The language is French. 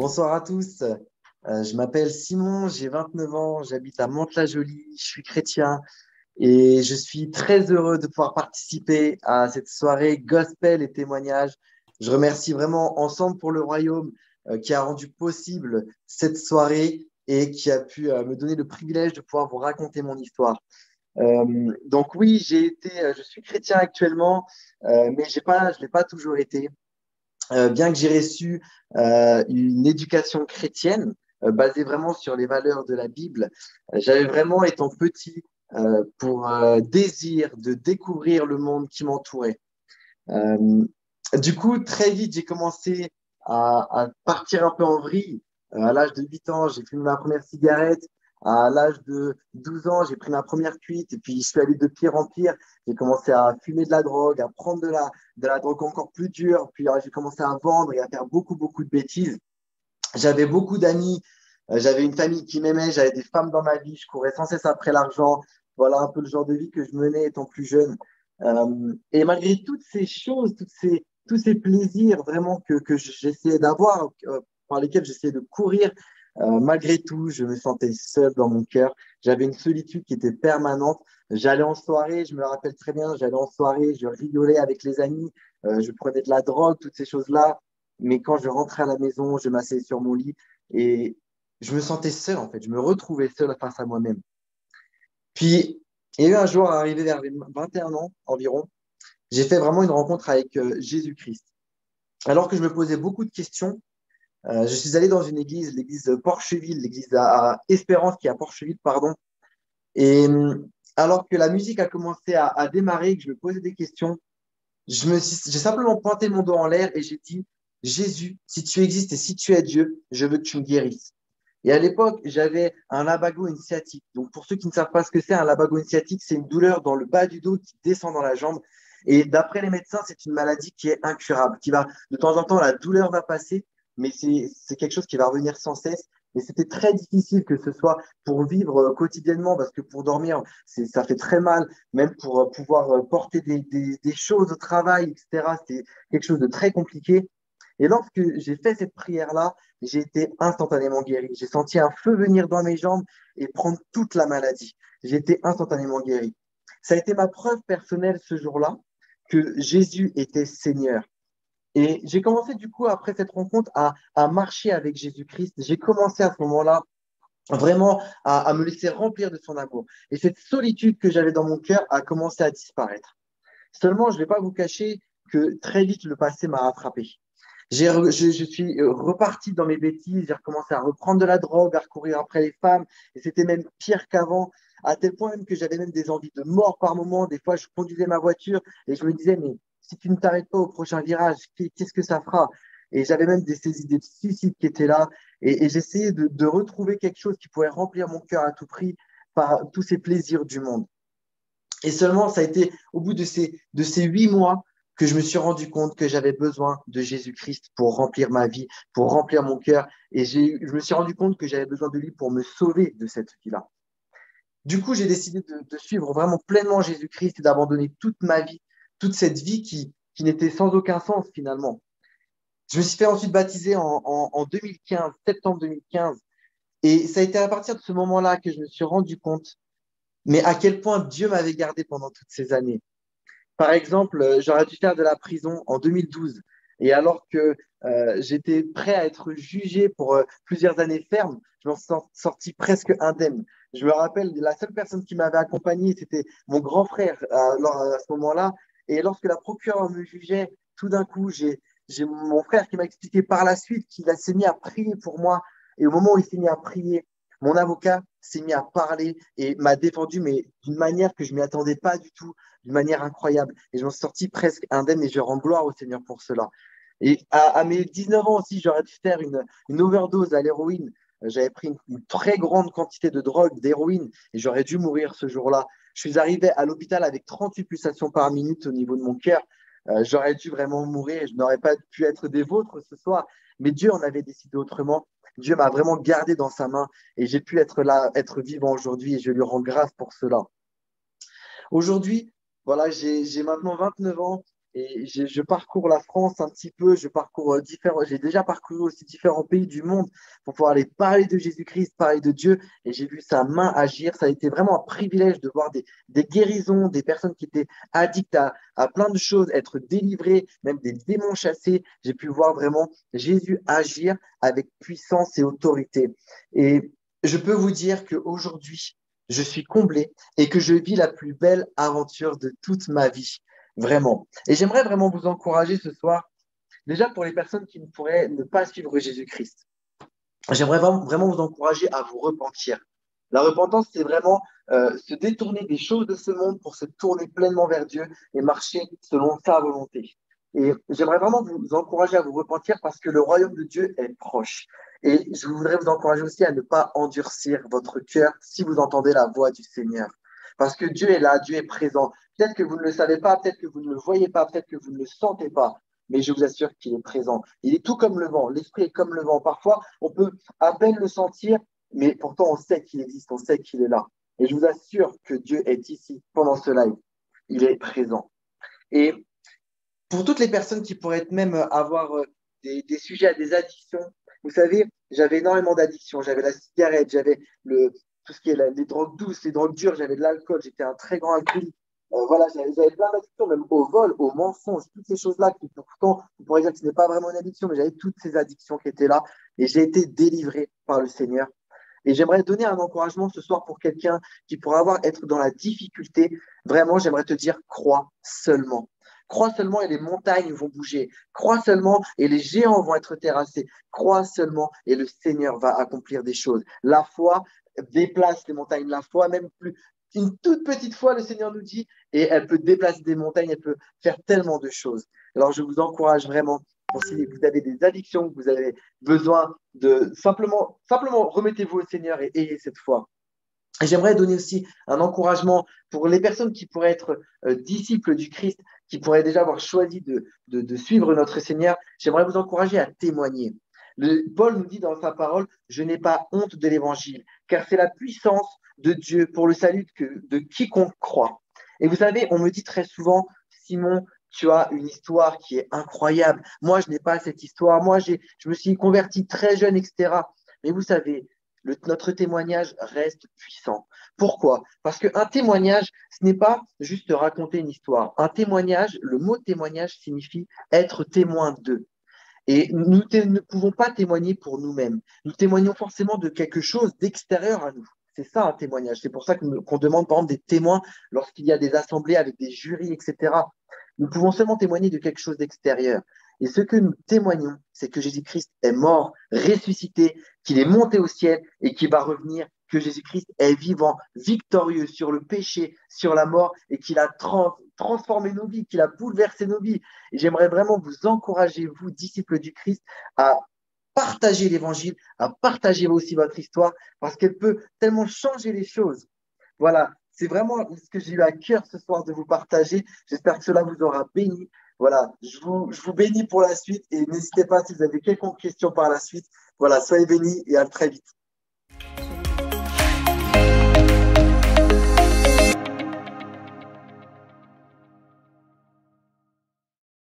Bonsoir à tous. Je m'appelle Simon, j'ai 29 ans, j'habite à Mantes-la-Jolie, je suis chrétien et je suis très heureux de pouvoir participer à cette soirée gospel et témoignage. Je remercie vraiment Ensemble pour le Royaume qui a rendu possible cette soirée et qui a pu me donner le privilège de pouvoir vous raconter mon histoire. Donc oui, je suis chrétien actuellement, mais je l'ai pas toujours été. Bien que j'ai reçu une éducation chrétienne basée vraiment sur les valeurs de la Bible, j'avais vraiment, étant petit, pour désir de découvrir le monde qui m'entourait. Euh, du coup, très vite, j'ai commencé à partir un peu en vrille. À l'âge de 8 ans, j'ai fumé ma première cigarette. À l'âge de 12 ans, j'ai pris ma première cuite. Et puis, je suis allé de pire en pire. J'ai commencé à fumer de la drogue, à prendre de la drogue encore plus dure. Puis, j'ai commencé à vendre et à faire beaucoup, beaucoup de bêtises. J'avais beaucoup d'amis. J'avais une famille qui m'aimait. J'avais des femmes dans ma vie. Je courais sans cesse après l'argent. Voilà un peu le genre de vie que je menais étant plus jeune. Et malgré toutes ces choses, tous ces plaisirs vraiment que j'essayais d'avoir, par lesquels j'essayais de courir, malgré tout, je me sentais seul dans mon cœur. J'avais une solitude qui était permanente. J'allais en soirée, je me le rappelle très bien, j'allais en soirée, je rigolais avec les amis, je prenais de la drogue, toutes ces choses-là. Mais quand je rentrais à la maison, je m'asseyais sur mon lit et je me sentais seul en fait. Je me retrouvais seul face à moi-même. Puis, il y a eu un jour, arrivé vers les 21 ans environ, j'ai fait vraiment une rencontre avec Jésus-Christ. Alors que je me posais beaucoup de questions, je suis allé dans une église, l'église de Porcheville, l'église à Espérance qui est à Porcheville, pardon. Et alors que la musique a commencé à démarrer, que je me posais des questions, j'ai simplement pointé mon doigt en l'air et j'ai dit, Jésus, si tu existes et si tu es Dieu, je veux que tu me guérisses. Et à l'époque, j'avais un lumbago sciatique. Donc, pour ceux qui ne savent pas ce que c'est, un lumbago sciatique, c'est une douleur dans le bas du dos qui descend dans la jambe. Et d'après les médecins, c'est une maladie qui est incurable, qui va, de temps en temps, la douleur va passer, mais c'est quelque chose qui va revenir sans cesse. Et c'était très difficile que ce soit pour vivre quotidiennement, parce que pour dormir, ça fait très mal, même pour pouvoir porter des choses au travail, etc. C'était quelque chose de très compliqué. Et lorsque j'ai fait cette prière-là, j'ai été instantanément guéri. J'ai senti un feu venir dans mes jambes et prendre toute la maladie. J'ai été instantanément guéri. Ça a été ma preuve personnelle ce jour-là que Jésus était Seigneur. Et j'ai commencé du coup, après cette rencontre, à marcher avec Jésus-Christ. J'ai commencé à ce moment-là vraiment à me laisser remplir de son amour. Et cette solitude que j'avais dans mon cœur a commencé à disparaître. Seulement, je ne vais pas vous cacher que très vite, le passé m'a rattrapé. Je suis reparti dans mes bêtises, j'ai recommencé à reprendre de la drogue, à recourir après les femmes, et c'était même pire qu'avant, à tel point même que j'avais même des envies de mort par moment. Des fois, je conduisais ma voiture et je me disais, mais si tu ne t'arrêtes pas au prochain virage, qu'est-ce que ça fera? Et j'avais même ces idées de suicide qui étaient là, et j'essayais de retrouver quelque chose qui pourrait remplir mon cœur à tout prix par tous ces plaisirs du monde. Et seulement, ça a été au bout de ces 8 mois que je me suis rendu compte que j'avais besoin de Jésus-Christ pour remplir ma vie, pour remplir mon cœur. Et je me suis rendu compte que j'avais besoin de lui pour me sauver de cette vie-là. Du coup, j'ai décidé de suivre vraiment pleinement Jésus-Christ et d'abandonner toute ma vie, toute cette vie qui n'était sans aucun sens finalement. Je me suis fait ensuite baptiser en 2015, septembre 2015. Et ça a été à partir de ce moment-là que je me suis rendu compte, mais à quel point Dieu m'avait gardé pendant toutes ces années. Par exemple, j'aurais dû faire de la prison en 2012. Et alors que j'étais prêt à être jugé pour plusieurs années fermes, je m'en suis sorti presque indemne. Je me rappelle, la seule personne qui m'avait accompagné, c'était mon grand frère à ce moment-là. Et lorsque la procureure me jugeait, tout d'un coup, j'ai mon frère qui m'a expliqué par la suite s'est mis à prier pour moi. Et au moment où il s'est mis à prier, mon avocat s'est mis à parler et m'a défendu, mais d'une manière que je ne m'y attendais pas du tout, d'une manière incroyable. Et je m'en suis sorti presque indemne et je rends gloire au Seigneur pour cela. Et à mes 19 ans aussi, j'aurais dû faire une overdose à l'héroïne. J'avais pris une très grande quantité de drogue, d'héroïne, et j'aurais dû mourir ce jour-là. Je suis arrivé à l'hôpital avec 38 pulsations par minute au niveau de mon cœur. J'aurais dû vraiment mourir. Je n'aurais pas pu être des vôtres ce soir. Mais Dieu en avait décidé autrement. Dieu m'a vraiment gardé dans sa main et j'ai pu être là, être vivant aujourd'hui et je lui rends grâce pour cela. Aujourd'hui, voilà, j'ai maintenant 29 ans. Et je parcours la France un petit peu, je parcours j'ai déjà parcouru aussi différents pays du monde pour pouvoir aller parler de Jésus-Christ, parler de Dieu. Et j'ai vu sa main agir. Ça a été vraiment un privilège de voir des guérisons, des personnes qui étaient addictes à plein de choses, être délivrées, même des démons chassés. J'ai pu voir vraiment Jésus agir avec puissance et autorité. Et je peux vous dire qu'aujourd'hui, je suis comblé et que je vis la plus belle aventure de toute ma vie. Vraiment. Et j'aimerais vraiment vous encourager ce soir, déjà pour les personnes qui ne pourraient ne pas suivre Jésus-Christ. J'aimerais vraiment vous encourager à vous repentir. La repentance, c'est vraiment se détourner des choses de ce monde pour se tourner pleinement vers Dieu et marcher selon sa volonté. Et j'aimerais vraiment vous encourager à vous repentir parce que le royaume de Dieu est proche. Et je voudrais vous encourager aussi à ne pas endurcir votre cœur si vous entendez la voix du Seigneur. Parce que Dieu est là, Dieu est présent. Peut-être que vous ne le savez pas, peut-être que vous ne le voyez pas, peut-être que vous ne le sentez pas, mais je vous assure qu'il est présent. Il est tout comme le vent, l'esprit est comme le vent. Parfois, on peut à peine le sentir, mais pourtant on sait qu'il existe, on sait qu'il est là. Et je vous assure que Dieu est ici pendant ce live. Il est présent. Et pour toutes les personnes qui pourraient même avoir des sujets à des addictions, vous savez, j'avais énormément d'addictions. J'avais la cigarette, j'avais tout ce qui est les drogues douces, les drogues dures, j'avais de l'alcool, j'étais un très grand alcoolique. Voilà, j'avais plein d'addictions, même au vol, au mensonge, toutes ces choses-là qui pourtant, on pourrait dire que ce n'est pas vraiment une addiction, mais j'avais toutes ces addictions qui étaient là et j'ai été délivré par le Seigneur. Et j'aimerais donner un encouragement ce soir pour quelqu'un qui pourrait être dans la difficulté. Vraiment, j'aimerais te dire, crois seulement. Crois seulement et les montagnes vont bouger. Crois seulement et les géants vont être terrassés. Crois seulement et le Seigneur va accomplir des choses. La foi déplace les montagnes. La foi, même plus une toute petite foi, le Seigneur nous dit, et elle peut déplacer des montagnes, elle peut faire tellement de choses. Alors, je vous encourage vraiment, pour si vous avez des addictions, que vous avez besoin de simplement remettez-vous au Seigneur et ayez cette foi. Et j'aimerais donner aussi un encouragement pour les personnes qui pourraient être disciples du Christ, qui pourraient déjà avoir choisi de suivre notre Seigneur. J'aimerais vous encourager à témoigner. Paul nous dit dans sa parole, je n'ai pas honte de l'évangile, car c'est la puissance de Dieu pour le salut de quiconque croit. Et vous savez, on me dit très souvent, Simon, tu as une histoire qui est incroyable. Moi, je n'ai pas cette histoire. Moi, je me suis converti très jeune, etc. Mais vous savez, notre témoignage reste puissant. Pourquoi? Parce qu'un témoignage, ce n'est pas juste raconter une histoire. Un témoignage, le mot témoignage signifie être témoin d'eux. Et nous ne pouvons pas témoigner pour nous-mêmes. Nous témoignons forcément de quelque chose d'extérieur à nous. C'est ça un témoignage. C'est pour ça qu'on demande par exemple des témoins lorsqu'il y a des assemblées avec des jurys, etc. Nous pouvons seulement témoigner de quelque chose d'extérieur. Et ce que nous témoignons, c'est que Jésus-Christ est mort, ressuscité, qu'il est monté au ciel et qu'il va revenir, que Jésus-Christ est vivant, victorieux sur le péché, sur la mort et qu'il a transformé nos vies, qu'il a bouleversé nos vies. Et j'aimerais vraiment vous encourager, vous, disciples du Christ, à partager l'évangile, à partager aussi votre histoire, parce qu'elle peut tellement changer les choses. Voilà, c'est vraiment ce que j'ai eu à cœur ce soir de vous partager. J'espère que cela vous aura béni. Voilà, je vous bénis pour la suite et n'hésitez pas si vous avez quelconque question par la suite. Voilà, soyez bénis et à très vite.